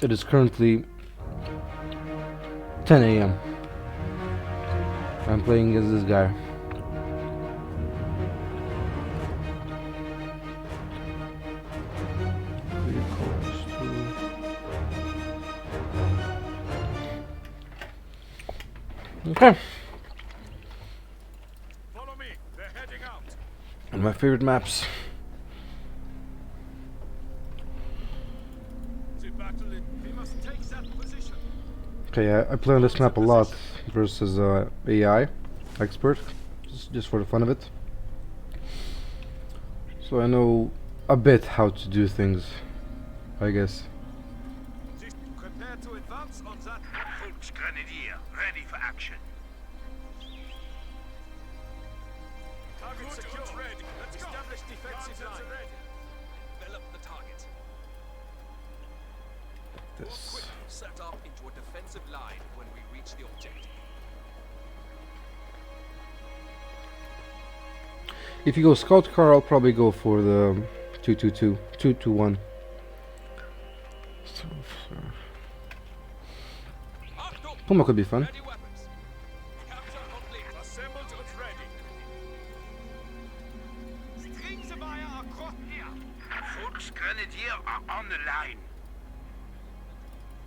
It is currently 10 a.m. I'm playing as this guy. Okay. Follow me. They're heading out. And my favorite maps. The battle is. We must take that position. Okay, I play on this map a lot versus AI expert, just for the fun of it. So I know a bit how to do things, I guess. Prepare to advance on that. Volksgrenadier, ready for action. Target secured. Ready. Let's establish defensive line. Envelop the target. This. Set up into a defensive line when we reach the objective. If you go scout car, I'll probably go for the 222, 221. Puma could be fun. Ready weapons. Capture complete. Assembled and ready. Strings of fire across here. Volksgrenadier are on the line.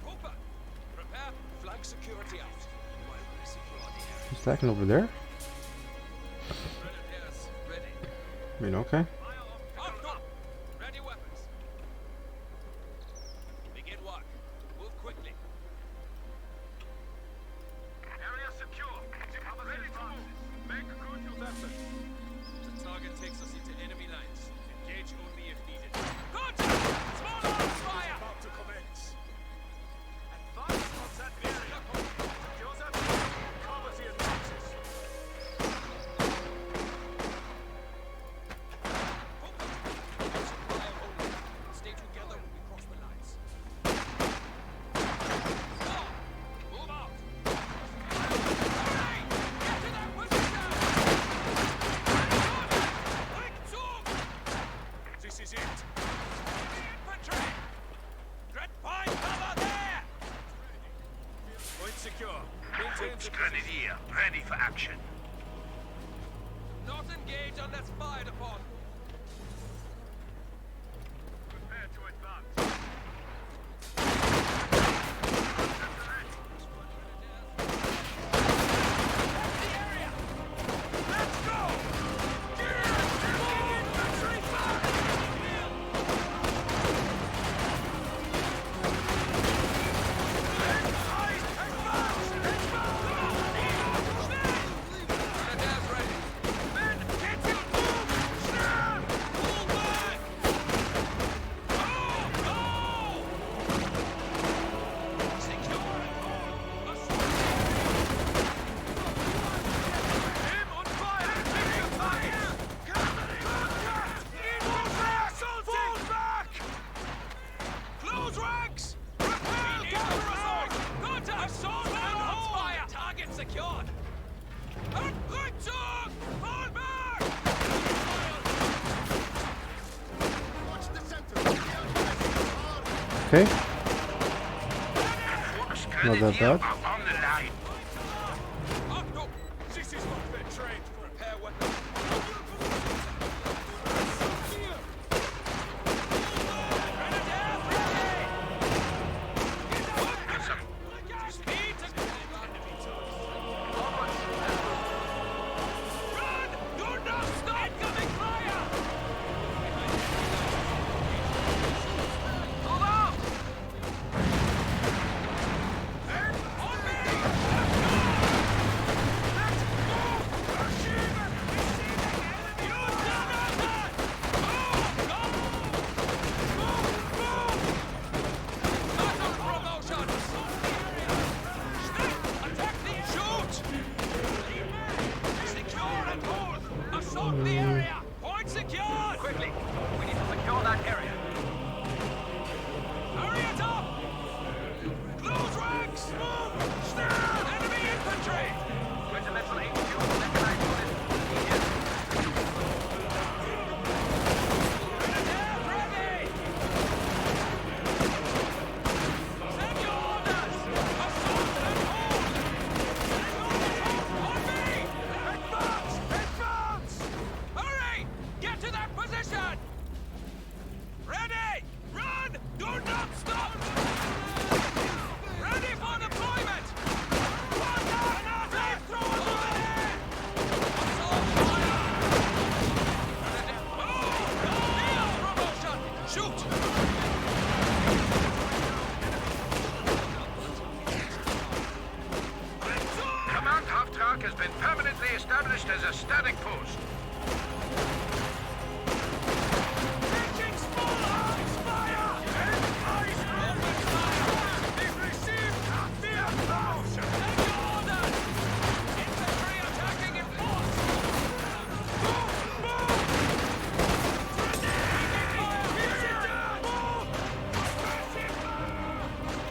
Cooper, prepare flank security out. While we secure the area. He's stacking over there. Grenadiers ready. I mean, okay. Fire off. Achtung! Ready weapons. Begin work. Move quickly. Area secure. Ready to move. Make good your weapons. The target takes us into enemy lines. Engage only if needed. Contact! Small arms fire! About to commence. Advance on that area. Secure that. Cover the advances. Stay together when we cross the lines. Move out! Hurry! Get to that position! This is it! Infantry! Find cover there! Point secure. Maintain the position. Volksgrenadier, ready for action. Not engage unless fired upon. Prepare to advance. The area! Let's go! Infantry Grenadiers ready. Men, get your move! Schnell! Pull back! Go! Secure! Him on fire! Take your fire! Contact! Fall back! Close ranks! Repel counter-assault! Contact! Assault and hold! Fire! Target secured! Rückzug! Fall back! Watch the center! Okay, not that Volksgrenadier bad. are on the line. Achtung! This is not their trained to repair weapons. Speed to run! Do not stop! Incoming fire! Move out! On Do not stop! Ready for deployment! Flamethrower overhead! Assault fire! Promotion! Shoot! Command half-track has been permanently established as a static post. Taking small arms fire! Eyes open fire! They've received the approach! Take your orders! Infantry attacking in force! Move! Move! Grenade! Move!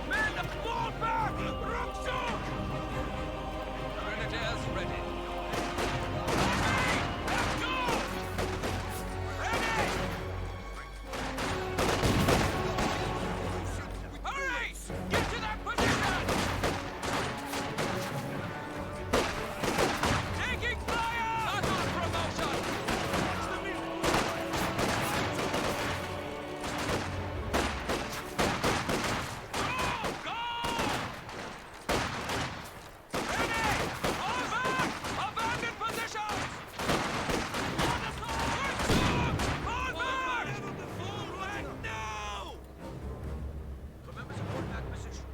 Men, fall back! Rucksack! Grenadiers ready. Let's go! Ready! Hurry! Get to that position! Taking fire! Not on promotion! Go! Go! Ready! All back! Abandon positions! Fall back! Fall back now! Remember to hold that position.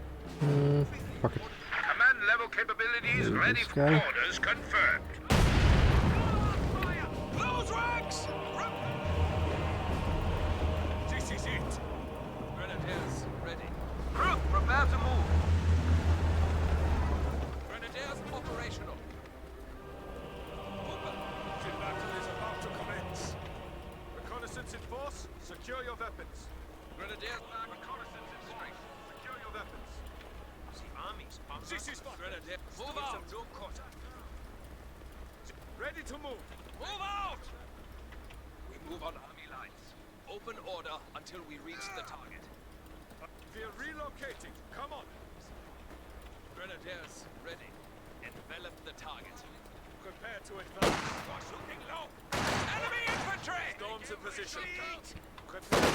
Fuck it. Command level capabilities Move ready this for guy. orders confirmed. Fire! Close ranks! This is it. Grenadiers ready. Crew, prepare to move. Grenadiers operational. Hooper. The battle is about to commence. Reconnaissance in force, secure your weapons. Grenadiers Reconnaissance in straight, secure your weapons. The armies. This is fun. Grenadier. Move out. No quarter. Ready to move. Move out! We move on army lines. Open order until we reach the target. We're relocating. Come on. Grenadiers ready. Envelop the target. Prepare to advance. We're shooting low. Enemy infantry! Storms in position. Retreat! Prepare.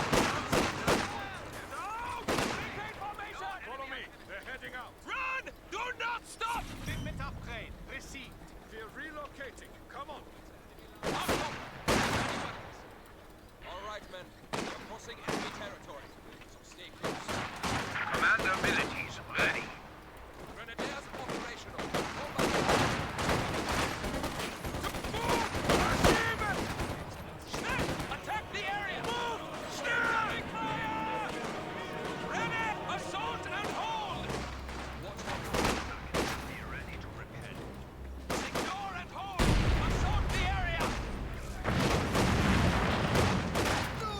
Out! Retreat formation! Follow me. They're heading out. Run! Do not stop! Equipment upgrade. Received. We're relocating. Come on. All right, men. We're crossing enemy territory, so stay close. Commander abilities ready. Grenadiers operational. Attack the area! Move! Incoming fire! Ready! Assault and hold! Watch out! Be ready to repel. Secure and hold! Assault the area!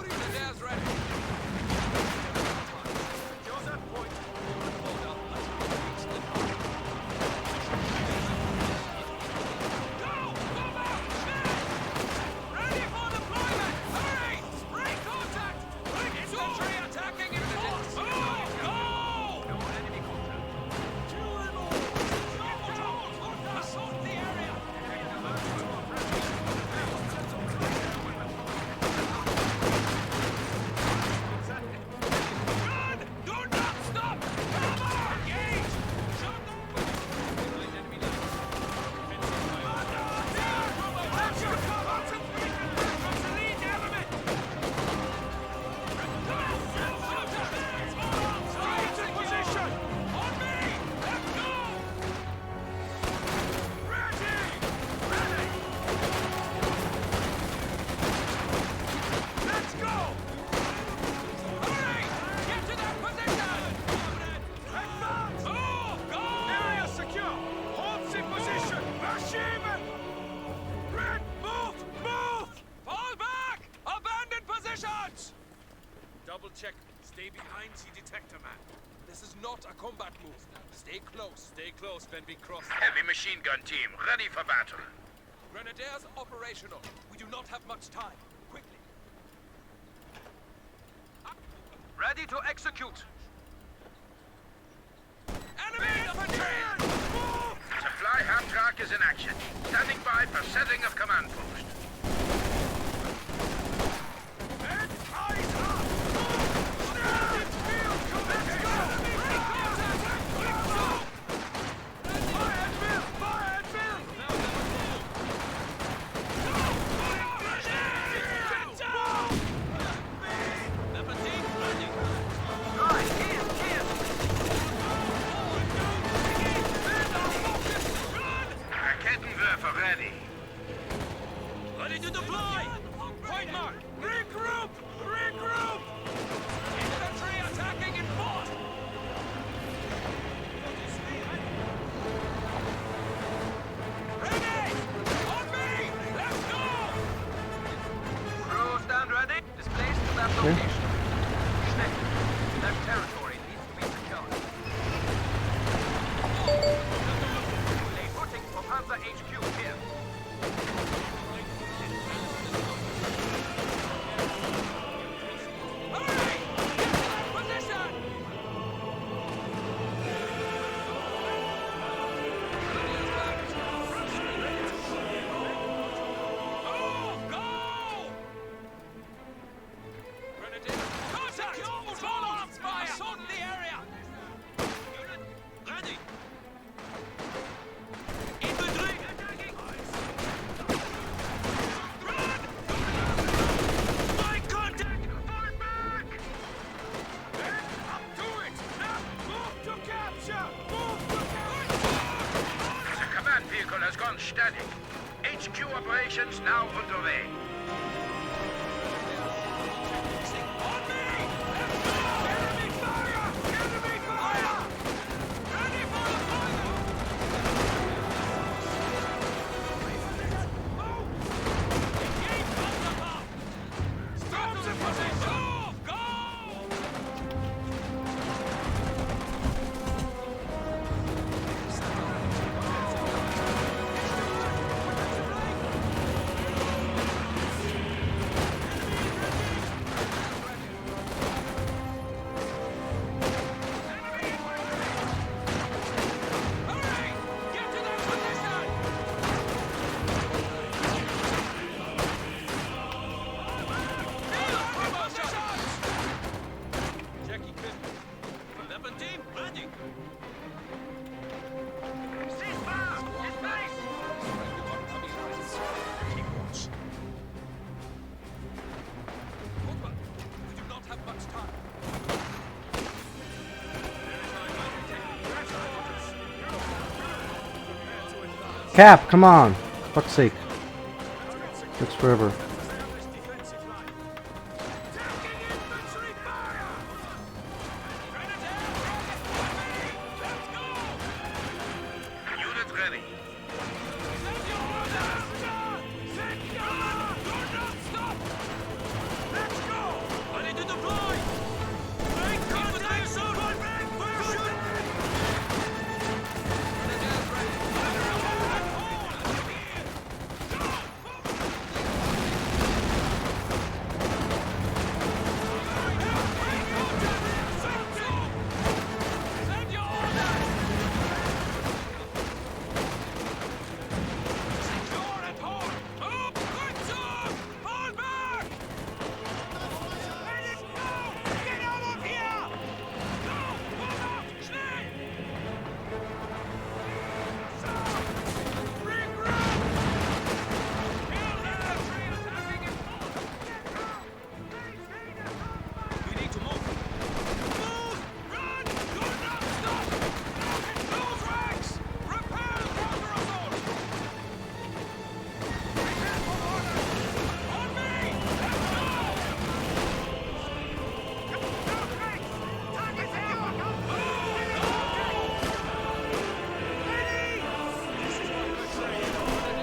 Grenadiers ready. Secure that point. Order until we reach the target. Go! Move out! Men! Ready for deployment! Hurry! Break contact! Infantry attacking in force! Go! Go! No enemy contact. Kill them all! Assault the area! Run! Do not stop! Cover! Engage! Shut them! Behind enemy lines. Let's your cover! Comes the lead element! Stay in position! On me! Let's go! Ready! Ready! Let's go! Hurry! Get to that position! Advance! Move! Go! Area secure. Hordes in position. Verschieben. Red! Move! Move! Fall back! Abandon positions! Double check. Stay behind the detector man. This is not a combat move. Stay close. Stay close, then we cross. Heavy machine gun team ready for battle. Grenadiers operational. We do not have much time. Quickly. Ready to execute. Enemy infantry! Move! Supply half-track is in action. Standing by for setting of command post. Men, eyes up. Move. Stand. gone static. HQ operations now underway. On me! Enemy fire! Enemy fire! Ready for the fire! Engage Thunderbolt! Stop the position! Go! Hurry! Get to their position! Jackie Pitt. Weapon team, ready. Ceasefire! Displace! Keep watch. Cooper, we do not have much time. Cap, come on! Fuck's sake. Takes forever. Defensive line. Taking infantry fire! Grenadier, let's go! Unit ready. Send your orders! Send your orders! Do not stop! Let's go! Ready to deploy! Break contact zone! Break! Shoot! Grenadiers ready! Send your orders! Secure and hold! Up! Good job! Fall back! Let it go! Get out of here! Go! Move out! Schnell! Regroup! Kill infantry attacking in We need to move! Move! Run! Do not stop! Lose ranks! Repel counter-assault! On me! Let's go! Target here!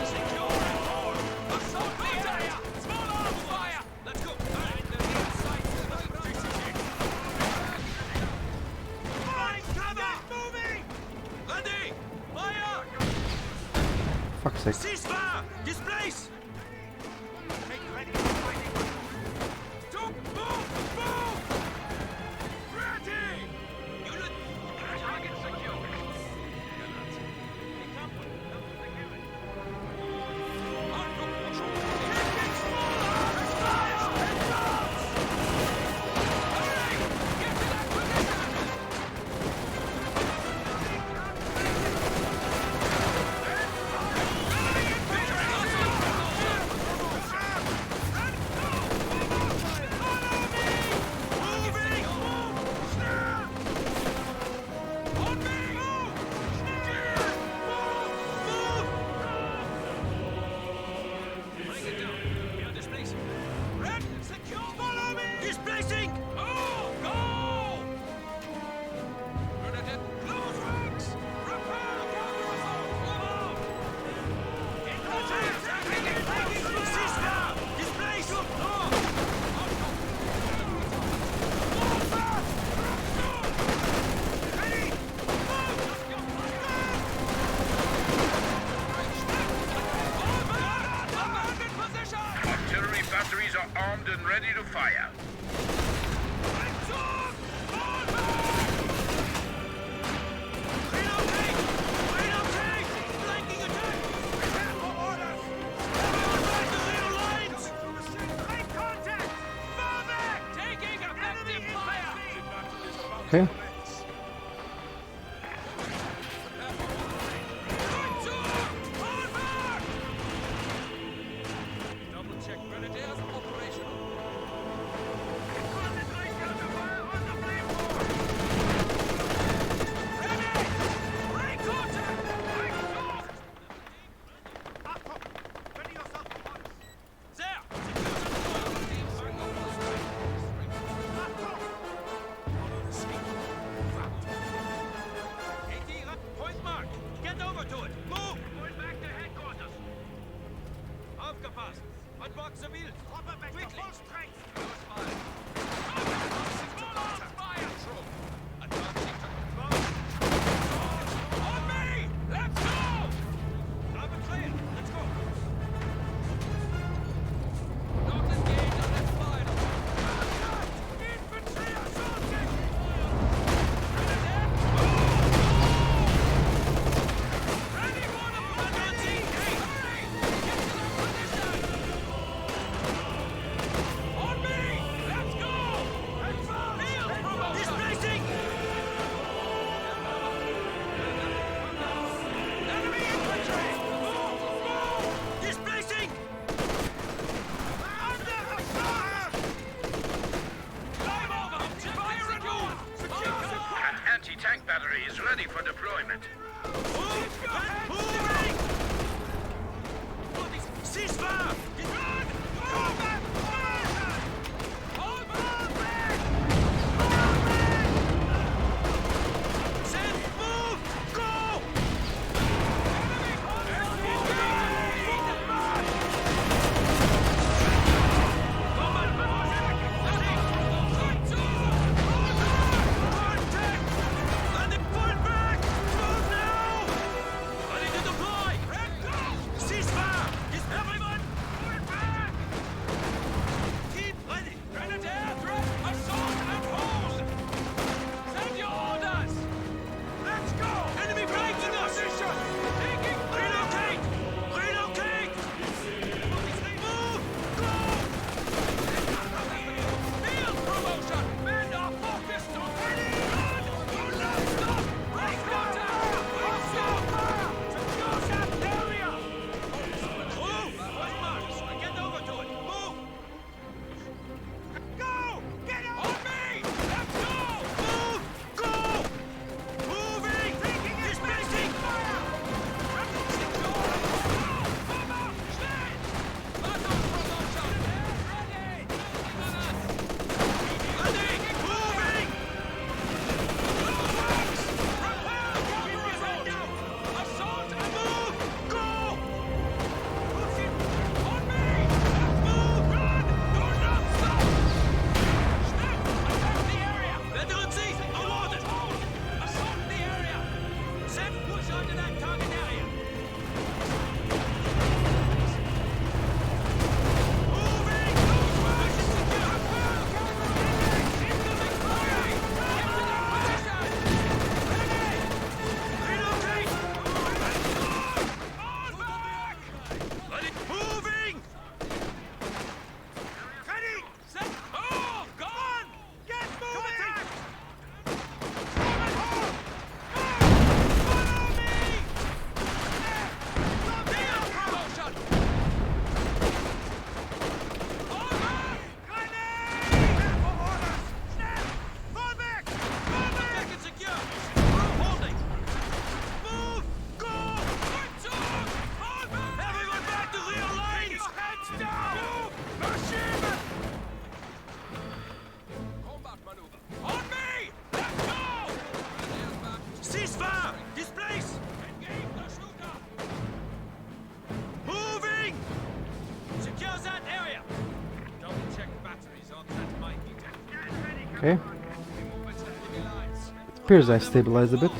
Secure and hold! Assault the area! Small arms fire! Let's go! Find cover! Moving! Ready! Fire! Fuck's sake. Ceasefire! Displace! Don't move! Move! Ready! Unit! Target secure. Taking small arms fire! Advance! Hurry! Get to that position! Displacing! Oh, go! Bernadette, close ranks! Repel counter-assault! Move out! Ceasefire! Displace! No! Move fast! Ready! Move! Abandon position! Artillery batteries are armed and ready to fire. Okay. Double check Grenadiers operational. Ready! Break contact! Break contact! battery is ready for deployment. Moving! Ceasefire! Run! Hold back! Hold back! Send! Move! Go! Okay. Appears I stabilized a bit.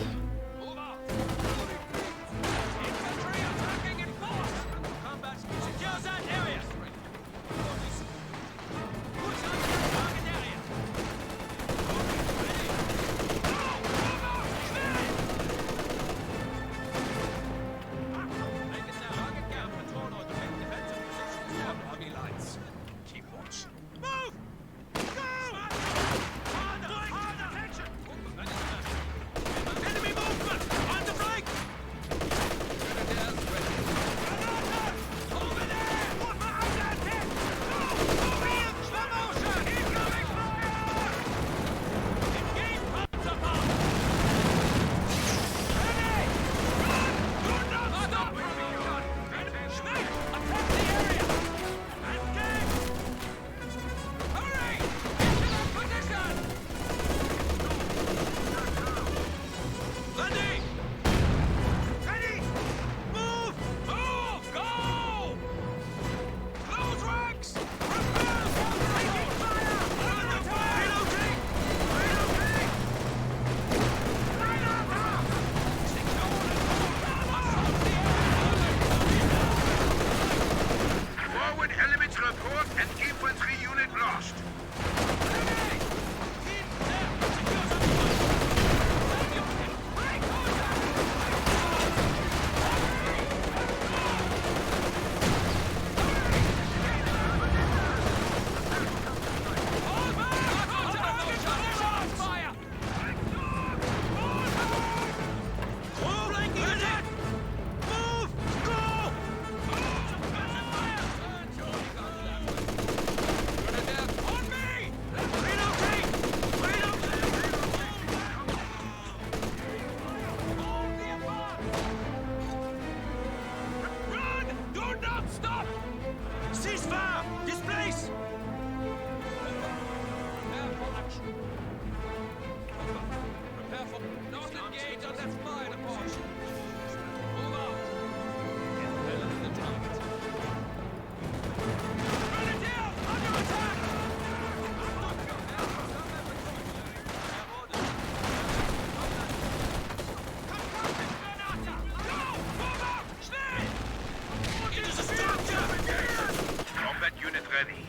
Enemy under fire upon. Move out. Get well into the target. Grenadiers, under attack! Combat unit ready.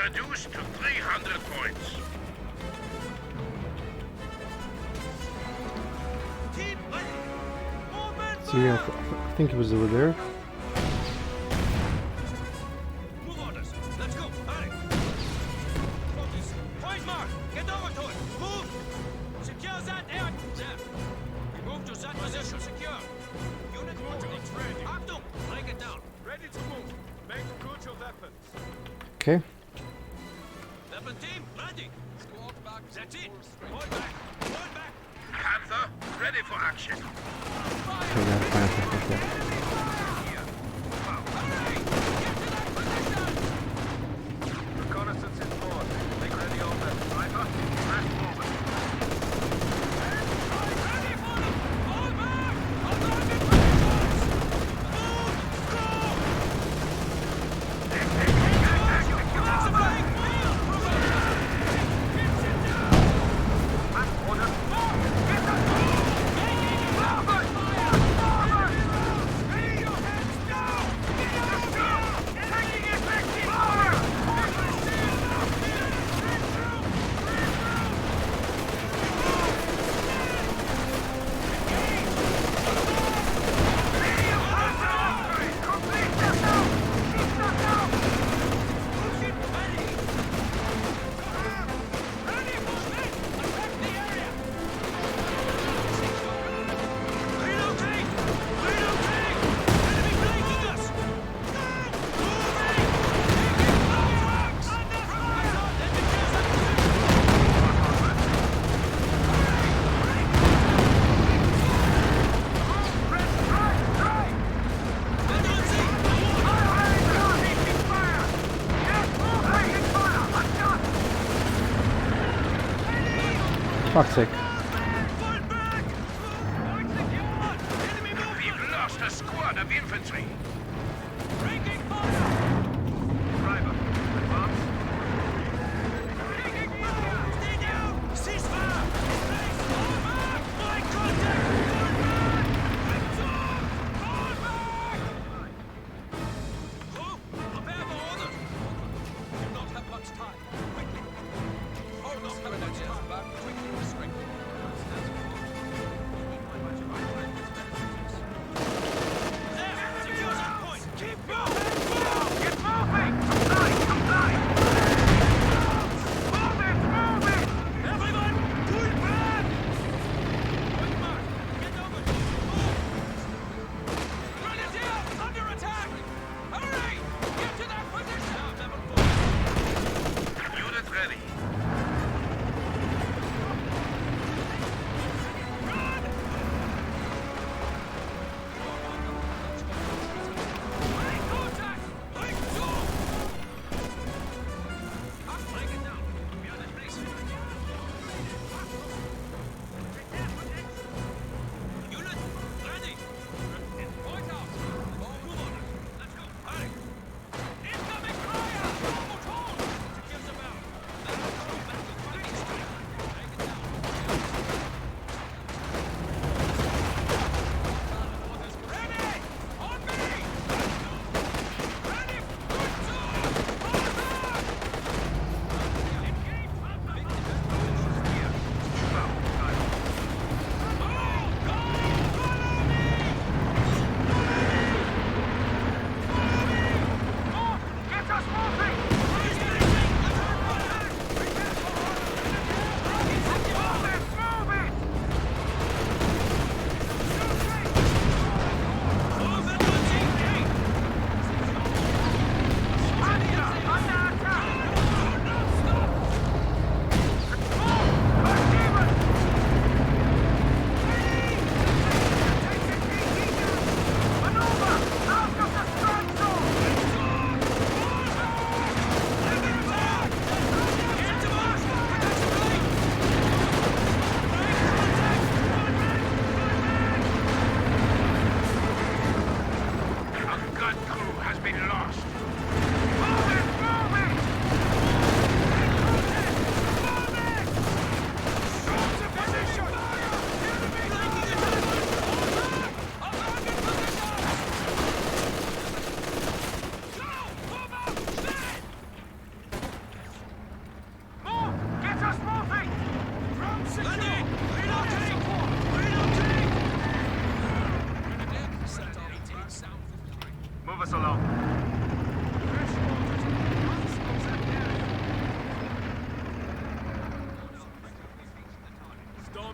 Reduced to 300 points. See, I think it was over there. Move orders. Let's go. Hurry. Focus. Point mark. Get over to it. Move. Secure that area. There. We move to that position. Secure. Unit movement ready. Achtung. Break it down. Ready to move. Make good your weapons. Okay. Weapon team, ready. Squad back. That's it. Point back. Point back. Panther, ready for action. Okay, got a Panther. Okay. Hurry. Get to that position. Reconnaissance in force. Make ready all that. Driver, press forward. Ready for them. Fall back. On target positions. Move. Go. That's a break. Fuck's sake. We've lost a squad of infantry. Breaking fire! Driver, advance. Breaking fire! Stay down! Ceasefire! Fall back! My contact! Fall back! Victor! Fall back! Crew, prepare for orders! We do not have much time. Quickly! Oh, not have much time. Quickly, restrain.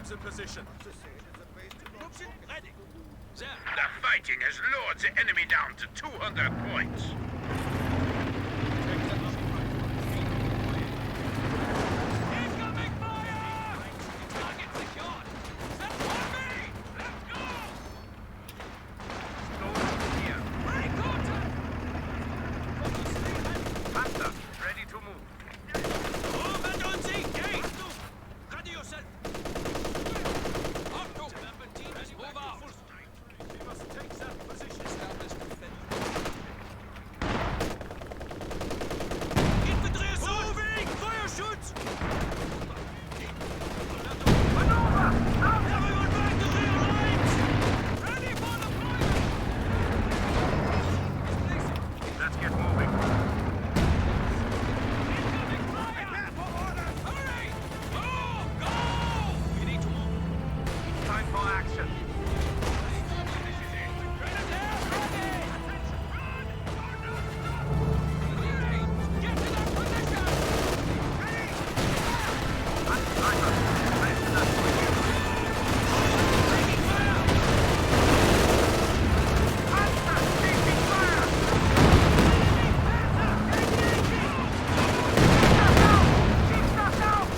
troops in position. Troops in ready. There. The fighting has lowered the enemy down to 200 points. Incoming fire! Target secured. Set on me! Let's go! Here. Break contact! Panther, ready to move. Move and on the gate! Ready yourself! Up to! Move out! We must take that position. Establish infantry assault! Moving! Fire shoot! Maneuver! Everyone back to rear lines! Ready for the fire! Let's get moving. Incoming fire! Prepare for orders! Hurry! Move! Go! We need to move. Time for action. Grenadiers ready! Attention! Run! Get to that position! Ready! Sniper, ready to that position. Taking fire! Panther, taking fire. Keep us out.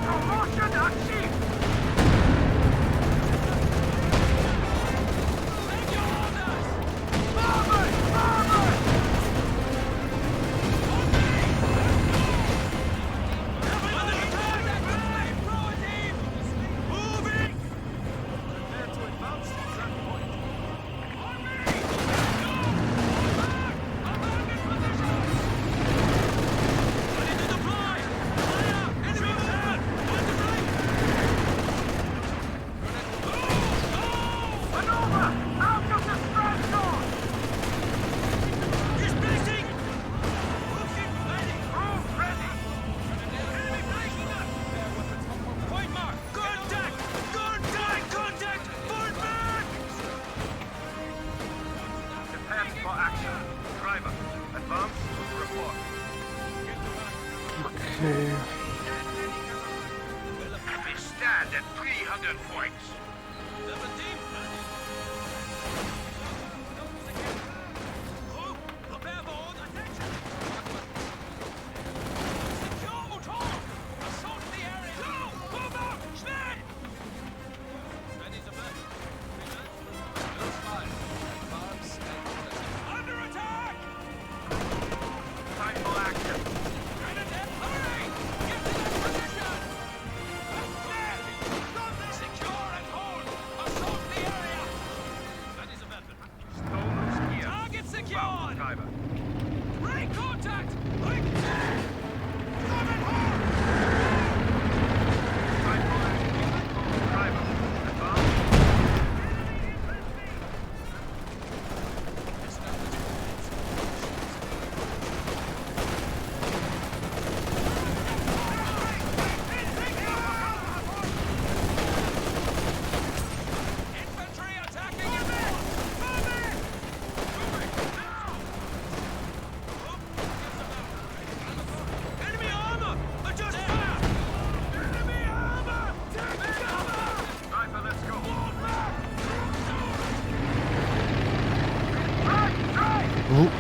Promotion achieved. Forward, forward. Prepare to advance to that point. Maneuver out of the stronghold. Move ready. Point mark! Contact! Contact! Contact! Point back! Prepare for action. Driver, advance to report. Okay. We stand at 300 points. 17. Group, prepare for all attention. Secure Auton. Assault the area. Go! Move out! Schnell! Ready to burn. Under attack! Time for action. Grenadier, hurry! Get to that position! Secure and hold! Assault the area! That is a weapon. Stone's gear. Target Bound, secured! driver. Break contact! Break! Coming hard! Time for action. Driver, advance. Infantry attacking your men! Moving! Enemy armor! Adjust fire! Enemy armor! Take cover! Driver, let's go.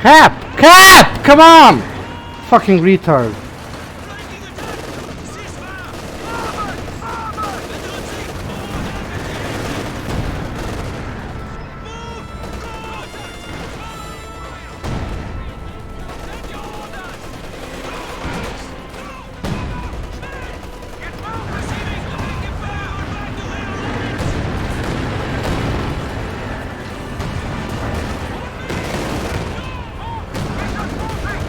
Cap! Cap! Come on! Fucking retard. Flanking attack! Ceasefire! Forward! Forward! Veterancy! Forward Move! Go! Attack! Send your orders! Get moving. Receiving! Taking fire! Back to rear lines! Get us moving.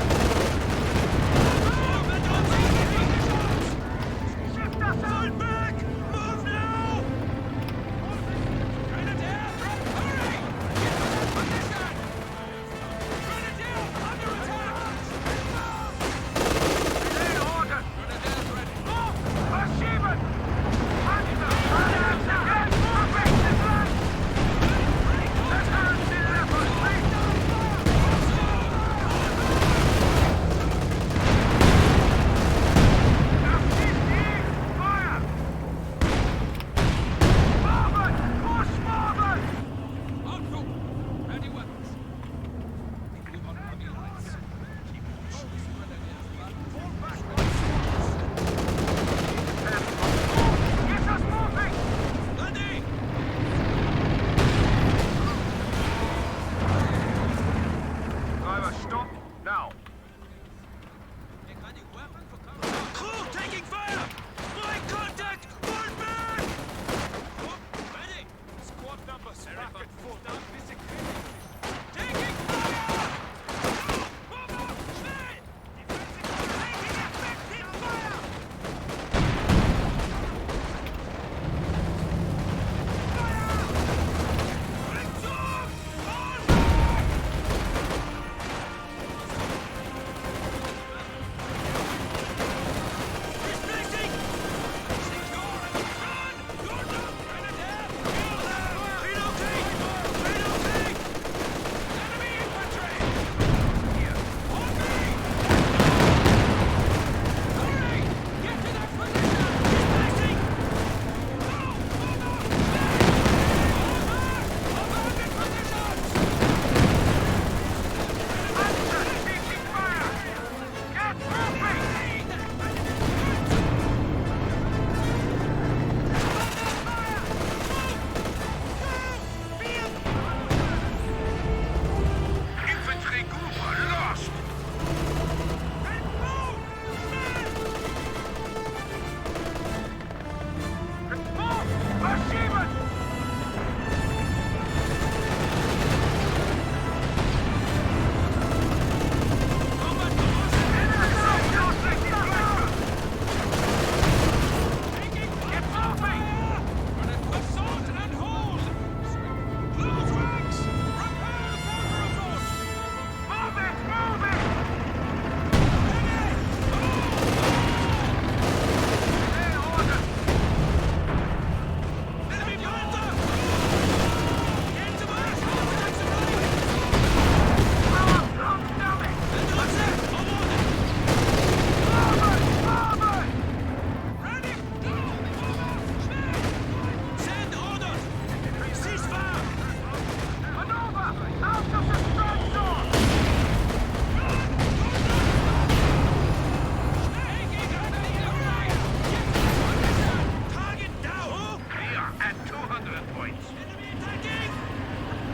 points. Enemy attacking!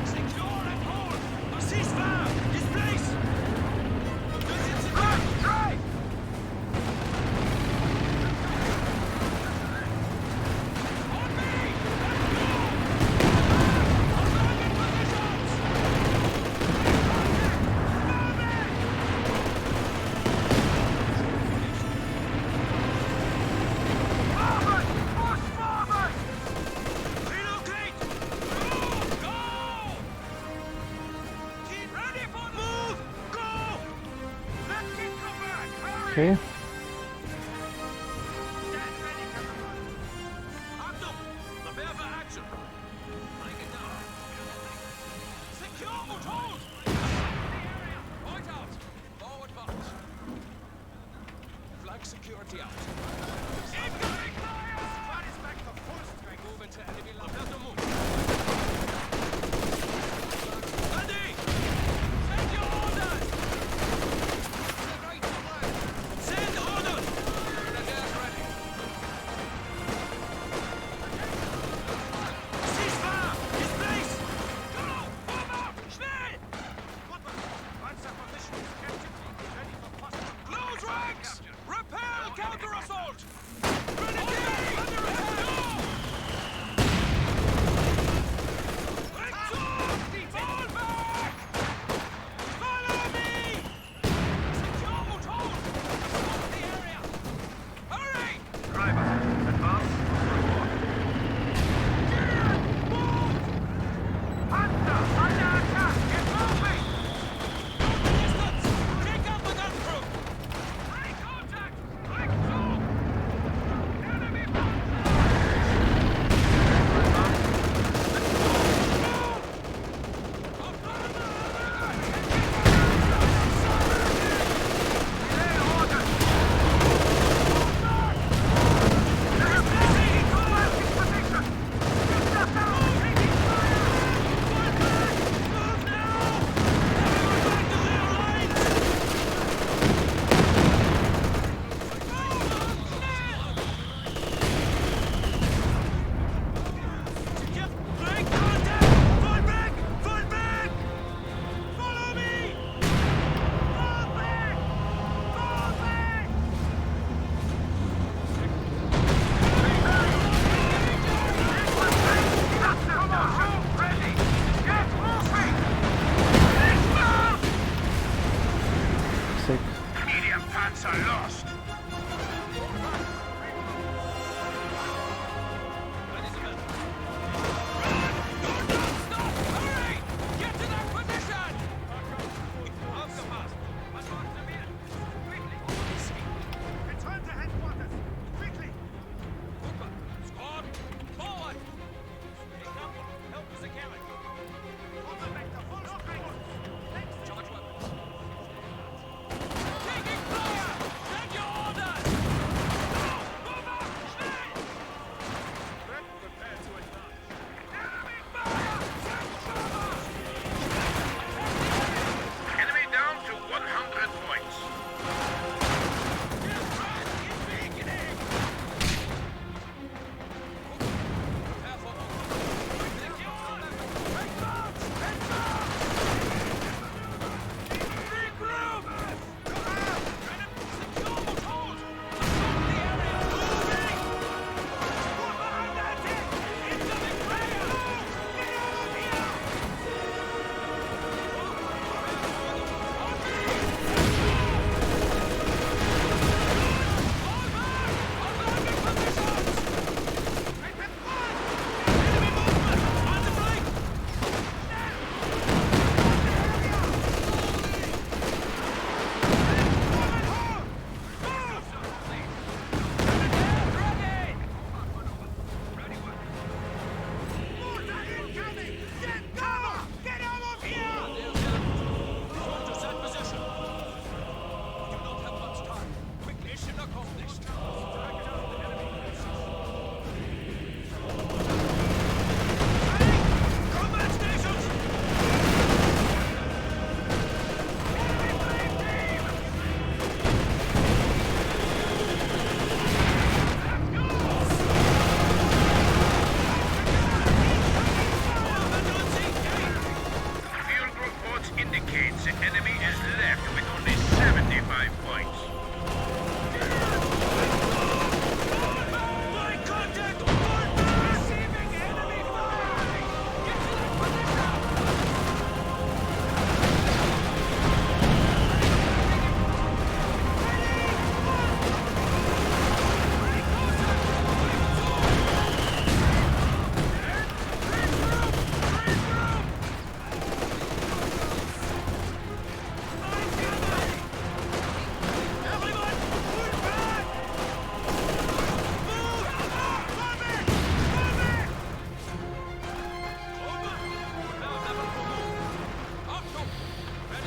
Secure and hold! A ceasefire! Displace! Right, right! On me! Let's go! On target positions! Forward! Push forward! Relocate! Move! Go! Team ready for move! Go! Let's get covered! Hurry! Okay. Stand ready for the run. Achtung! Prepare for action! Bring it down! Secure and hold! The area! Point out! Forward march! Flag security out! Incoming fire! Squad is back to full strength! Move into enemy line. Prepare to move! Ready! Send your orders! Send right to work! Send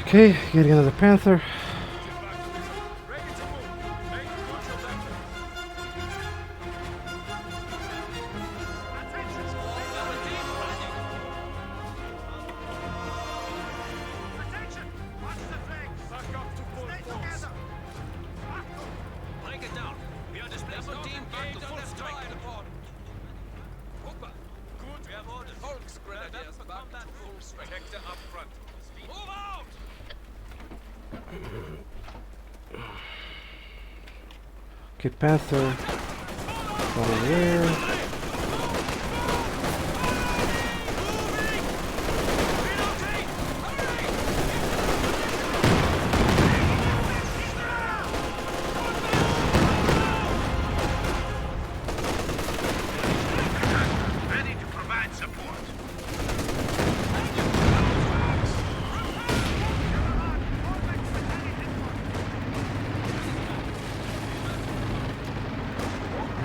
Okay, getting another Panther. Ready to move. Make good your weapons. Attention! Watch the flanks! Back up to full Stay force. together! Break it down. We are displacing team back to full strength. Hooper. Good. We have orders. Volks grenadiers back to full strength. Hector up front. Move out! Okay, Panther. Over there. Ready to provide support.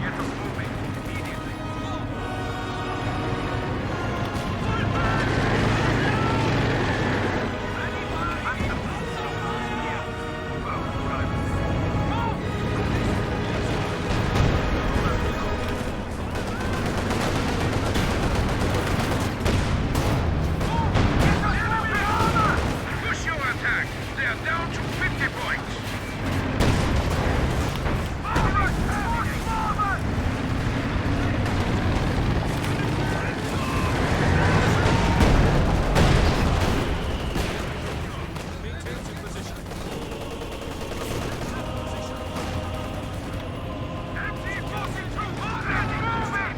Get them moving immediately. Push your attack. They are down to 50 points. Maintain your position. Empty forces to water. Moving.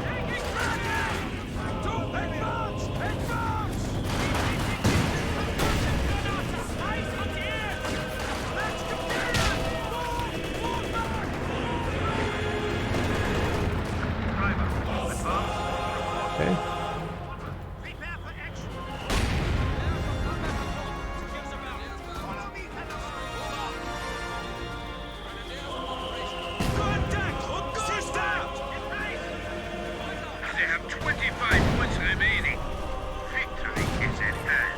Taking ground. To advance! Advance! Okay. Prepare for action. Follow me, They have 25 points remaining. Victory is at hand.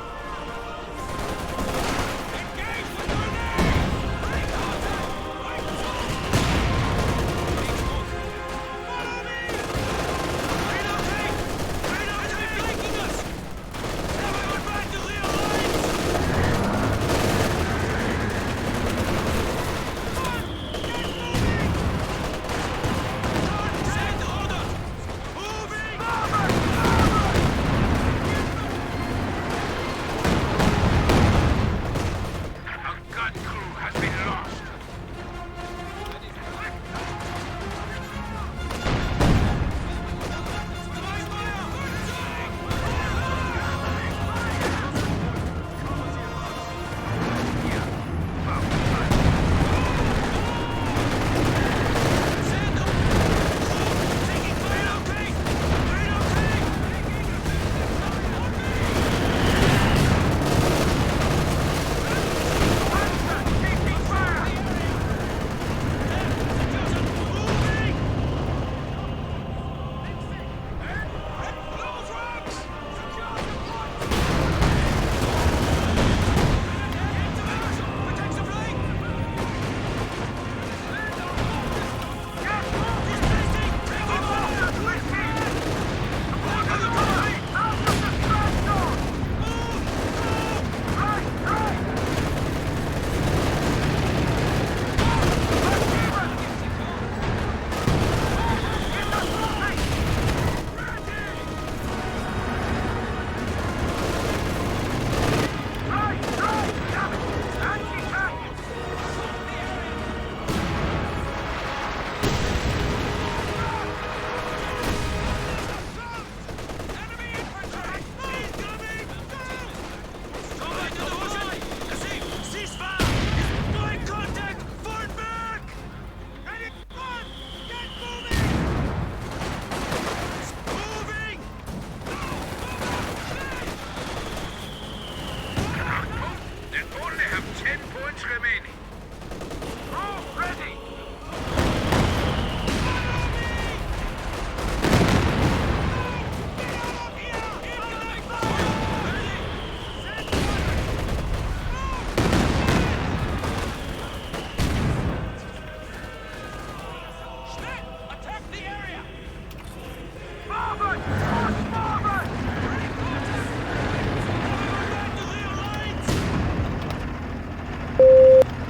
Starboard! More starboard!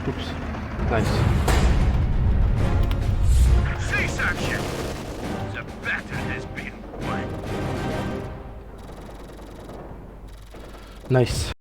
Oops. Nice. Sea section! The battle has been won. Nice.